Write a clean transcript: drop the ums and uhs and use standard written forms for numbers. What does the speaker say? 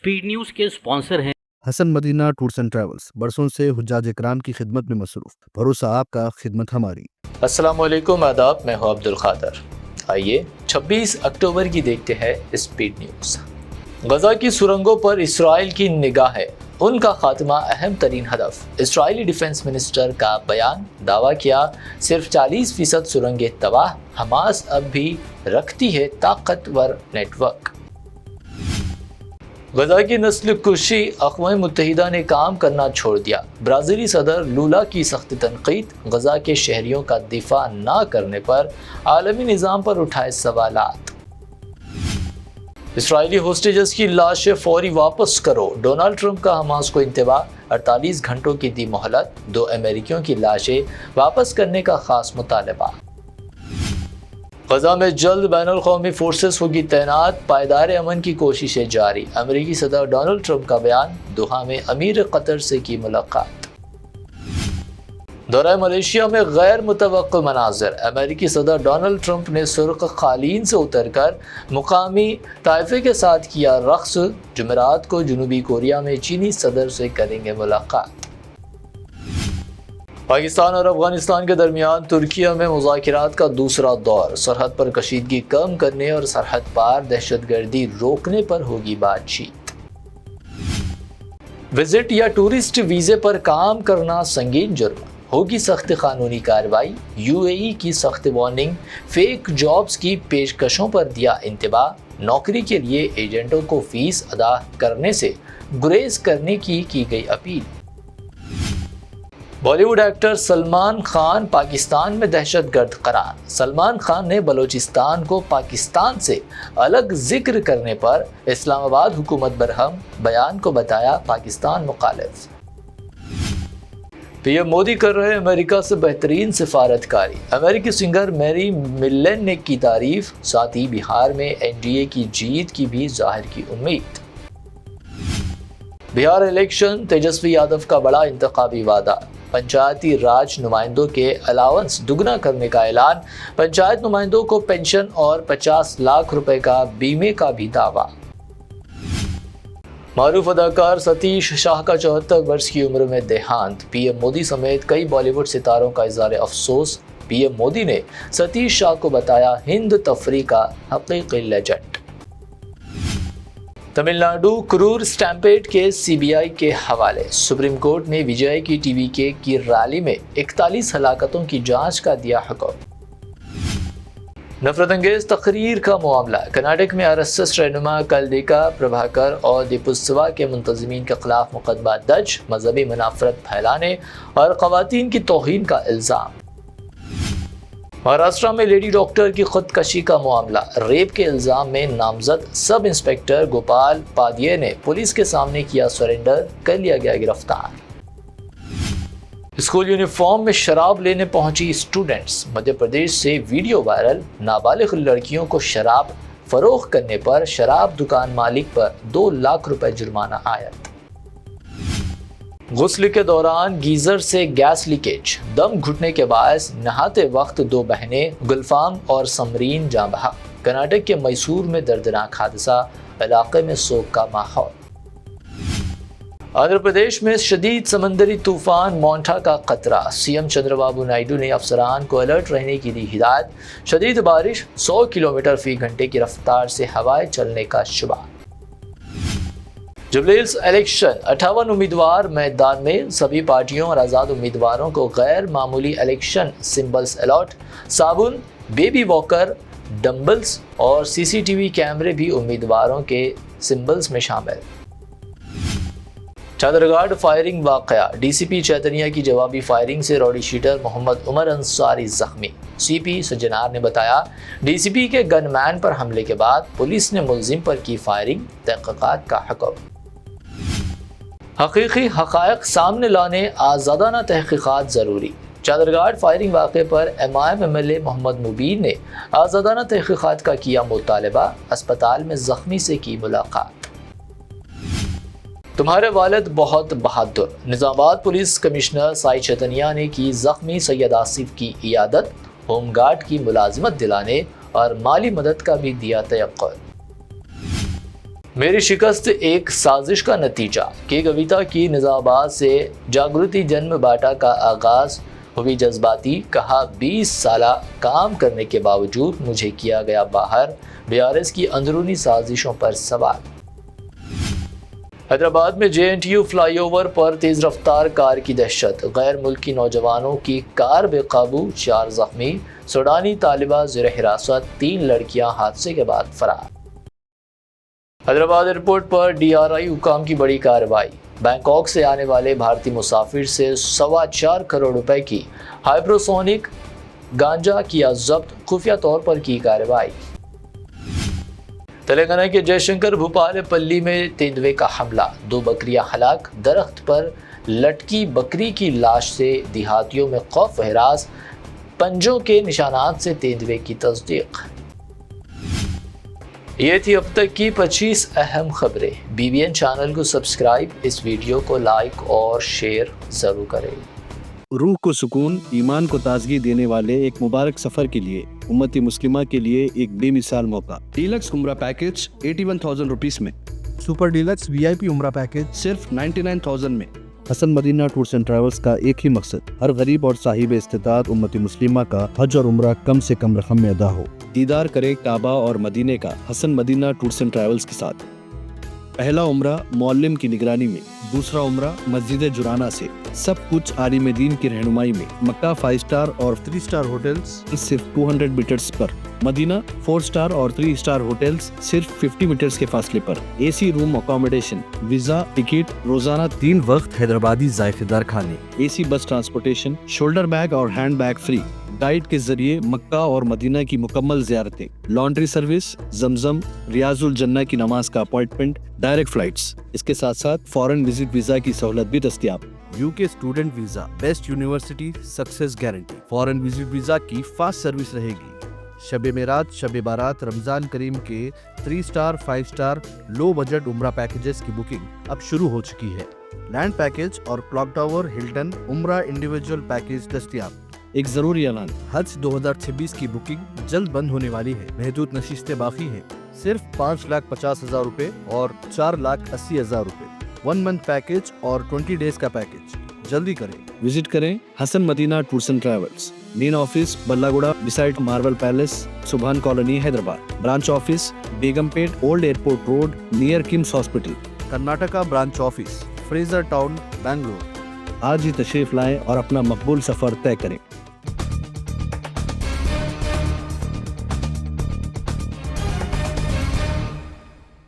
Speed news के sponsor हैं Hasan Madina tours and travels, बरसों से हुज्जाज इकराम की खिदमत में मसरूफ। भरोसा आपका, खिदमत हमारी। अस्सलाम वालेकुम, आदाब। मैं हूं अब्दुल खादर। आइए 26 अक्टूबर की देखते हैं स्पीड न्यूज़। गजा की सुरंगों पर इसराइल की निगाहें, उनका खात्मा अहम तरीन हदफ। इसराइली डिफेंस मिनिस्टर का बयान, दावा किया सिर्फ 40% सुरंगें तबाह, हमास अब भी रखती है ताकतवर नेटवर्क। गजा की नस्ल कुशी, अक़वाम मुत्तहिदा ने काम करना छोड़ दिया। ब्राज़ीली सदर लूला की सख्त तनक़ीद, गजा के शहरियों का दिफा ना करने पर आलमी निज़ाम पर उठाए सवालात। इसराइली होस्टेजेस की लाशें फौरी वापस करो, डोनाल्ड ट्रंप का हमास को इंतबाह, 48 घंटों की दी मोहलत, 2 अमेरिकियों की लाशें वापस करने का खास मुतालबा। गजा में जल्द बैनुल क़ौमी फोर्सेस होगी तैनात, पायदार अमन की कोशिशें जारी। अमेरिकी सदर डोनाल्ड ट्रंप का बयान, दोहा में अमीर कतर से की मुलाकात। दौरा मलेशिया में गैर मुतवक्किल मनाज़िर, अमेरिकी सदर डोनाल्ड ट्रंप ने सुर्ख कालीन से उतरकर मुकामी ताइफे के साथ किया रक़्स। जुमेरात को जनूबी कोरिया में चीनी सदर से करेंगे मुलाकात। पाकिस्तान और अफगानिस्तान के दरमियान तुर्किया में मुज़ाकिरात का दूसरा दौर, सरहद पर कशीदगी कम करने और सरहद पार दहशतगर्दी रोकने पर होगी बातचीत। विजिट या टूरिस्ट वीज़े पर काम करना संगीन जुर्म, होगी सख्त कानूनी कार्रवाई। यूएई की सख्त वार्निंग, फेक जॉब्स की पेशकशों पर दिया इंतबाह, नौकरी के लिए एजेंटों को फीस अदा करने से गुरेज करने की गई अपील। बॉलीवुड एक्टर सलमान खान पाकिस्तान में दहशतगर्द करार, सलमान खान ने बलोचिस्तान को पाकिस्तान से अलग जिक्र करने पर इस्लामाबाद हुकूमत बरहम, बयान को बताया पाकिस्तान मुखालिफ। पीएम मोदी कर रहे अमेरिका से बेहतरीन सिफारतकारी, अमेरिकी सिंगर मैरी मिलन ने की तारीफ, साथ ही बिहार में एनडीए की जीत की भी जाहिर की उम्मीद। बिहार इलेक्शन, तेजस्वी यादव का बड़ा इंतखाबी वादा, पंचायती राज नुमाइंदों के अलाउंस दुगना करने का ऐलान, पंचायत नुमाइंदों को पेंशन और 50 लाख रुपए का बीमे का भी दावा। मारूफ अदाकार सतीश शाह का 74 वर्ष की उम्र में देहांत, पीएम मोदी समेत कई बॉलीवुड सितारों का इज़हार अफसोस। पीएम मोदी ने सतीश शाह को बताया हिंद तफरी का हकीकी लेजेंड। तमिलनाडु क्रूर स्टैम्पेड के सीबीआई के हवाले, सुप्रीम कोर्ट ने विजय की टीवीके की रैली में 41 हलाकतों की जांच का दिया हुक्म। नफरत अंगेज तकरीर का मामला, कर्नाटक में आरएसएस रहनुमा कलदेका प्रभाकर और दीपुत्सवा के मुंतज़मीन के खिलाफ मुकदमा दर्ज, मजहबी मुनाफरत फैलाने और ख़वातीन की तौहीन का इल्ज़ाम। महाराष्ट्र में लेडी डॉक्टर की खुदकशी का मामला, रेप के इल्ज़ाम में नामजद सब इंस्पेक्टर गोपाल पादिये ने पुलिस के सामने किया सरेंडर, कर लिया गया गिरफ्तार। स्कूल यूनिफॉर्म में शराब लेने पहुंची स्टूडेंट्स, मध्य प्रदेश से वीडियो वायरल, नाबालिग लड़कियों को शराब फरोख्त करने पर शराब दुकान मालिक पर 2 लाख रुपए जुर्माना आयत। गुस्ल के दौरान गीजर से गैस लीकेज, दम घुटने के बायस नहाते वक्त 2 बहनें गुलफाम और समरीन जाँ बहक। कर्नाटक के मैसूर में दर्दनाक हादसा, इलाके में सोग का माहौल। आंध्र प्रदेश में शदीद समंदरी तूफान मोंटा का खतरा, सीएम चंद्रबाबू नायडू ने अफसरान को अलर्ट रहने की दी हिदायत। शदीद बारिश, 100 किलोमीटर फी घंटे की रफ्तार से हवाएं चलने का शुबा। जुबली हिल्स इलेक्शन, 58 उम्मीदवार मैदान में, सभी पार्टियों और आज़ाद उम्मीदवारों को गैर मामूली इलेक्शन सिंबल्स अलॉट, साबुन, बेबी वॉकर, डंबल्स और सीसीटीवी कैमरे भी उम्मीदवारों के सिंबल्स में शामिल। चादरघाट फायरिंग वाकया, डीसीपी चैतन्या की जवाबी फायरिंग से रॉडी शीटर मोहम्मद उमर अंसारी जख्मी। सीपी सज्जनार ने बताया, डीसीपी के गनमैन पर हमले के बाद पुलिस ने मुलजिम पर की फायरिंग, तहक़ीक़ात का हुक्म। हकीकी हक़ाइक़ सामने लाने आज़ादाना तहक़ीक़ात ज़रूरी, चादरघाट फायरिंग वाक़े पर एमआईएम एमएलए मोहम्मद मुबीन ने आज़ादाना तहक़ीक़ात का किया मुतालबा, अस्पताल में ज़ख्मी से की मुलाकात। तुम्हारे वालिद बहुत बहादुर, निज़ामाबाद पुलिस कमिश्नर साई चैतन्या ने की ज़ख्मी सैयद आसिफ की इयादत, होमगार्ड की मुलाजिमत दिलाने और माली मदद का भी दिया तयक्कुन। میری شکست ایک سازش کا نتیجہ کہ کویتا کی نظامات سے جاگرتی جنم باٹا کا آغاز ہوئی جذباتی، کہا 20 سالہ کام کرنے کے باوجود مجھے کیا گیا باہر، BRS کی اندرونی سازشوں پر سوال۔ حیدرآباد میں JNTU فلائی اوور پر تیز رفتار کار کی دہشت، غیر ملکی نوجوانوں کی کار بے قابو، 4 زخمی، سوڈانی طالبہ زیر حراست، 3 لڑکیاں حادثے کے بعد فرار۔ حیدرآباد ایئرپورٹ پر DRI حکام کی بڑی کارروائی، بینکاک سے آنے والے بھارتی مسافر سے 4.25 کروڑ روپے کی ہائیپروسونک گانجا کیا ضبط، خفیہ طور پر کی کارروائی۔ تلنگانہ کے جے شنکر بھوپال پلی میں تیندوے کا حملہ، 2 بکریاں ہلاک، درخت پر لٹکی بکری کی لاش سے دیہاتیوں میں خوف و ہراس، پنجوں کے نشانات سے تیندوے کی تصدیق۔ یہ تھی اب تک کی 25 اہم خبریں۔ BBN چینل کو سبسکرائب، اس ویڈیو کو لائک اور شیئر ضرور کریں۔ روح کو سکون، ایمان کو تازگی دینے والے ایک مبارک سفر کے لیے امت مسلمہ کے لیے ایک بے مثال موقع۔ ڈیلکس عمرہ پیکج 81,000 روپیز میں، سپر ڈیلکس VIP عمرہ پیکج صرف 99,000 میں۔ حسن مدینہ ٹورز اینڈ ٹریولز کا ایک ہی مقصد، ہر غریب اور صاحب استطاعت امت مسلمہ کا حج اور عمرہ کم سے کم رقم میں ادا ہو۔ دیدار کرے کعبہ اور مدینے کا حسن مدینہ ٹورز اینڈ ٹریولز کے ساتھ۔ پہلا عمرہ معلم کی نگرانی میں، دوسرا عمرہ مسجد جرانہ سے، سب کچھ عالم دین کی رہنمائی میں۔ مکہ 5 سٹار اور 3 سٹار ہوٹلز صرف 200 میٹرز پر، مدینہ 4 سٹار اور 3 سٹار ہوٹلز صرف 50 میٹرز کے فاصلے پر، AC روم اکوموڈیشن، ویزا، ٹکٹ، روزانہ 3 وقت حیدرآبادی ذائقے دار کھانے، AC بس ٹرانسپورٹیشن، شولڈر بیگ اور ہینڈ بیگ فری، گائیڈ کے ذریعے مکہ اور مدینہ کی مکمل زیارتیں، لانڈری سروس، زمزم، ریاض الجنہ کی نماز کا اپوائنٹمنٹ، ڈائریکٹ فلائٹس۔ اس کے ساتھ ساتھ فارن وزٹ ویزا کی سہولت بھی دستیاب۔ UK student visa, best university success guarantee, foreign visit visa کی فاسٹ سروس رہے گی۔ شب معراج، شب بارات، رمضان کریم کے 3 سٹار 5 سٹار لو بجٹ عمرہ پیکجز کی بکنگ اب شروع ہو چکی ہے۔ لینڈ پیکج اور کلاک ٹاور ہلٹن عمرہ انڈیویجول پیکج دستیاب۔ ایک ضروری اعلان، حج 2026 کی بکنگ جلد بند ہونے والی ہے، محدود نشستیں باقی ہیں، صرف 5,50,000 روپے اور 4,80,000 روپے، 1 منتھ پیکج اور 20 ڈیز کا پیکج، جلدی کریں۔ وزٹ کریں Hasan Madina tours and travels, main office بلاگوڑا beside Marvel palace, Subhan colony, Hyderabad. Branch office Begumpet, old airport road, near KIMS hospital. Karnataka branch office, Frazer town, Bangalore. آج ہی تشریف لائیں اور اپنا مقبول سفر طے کریں۔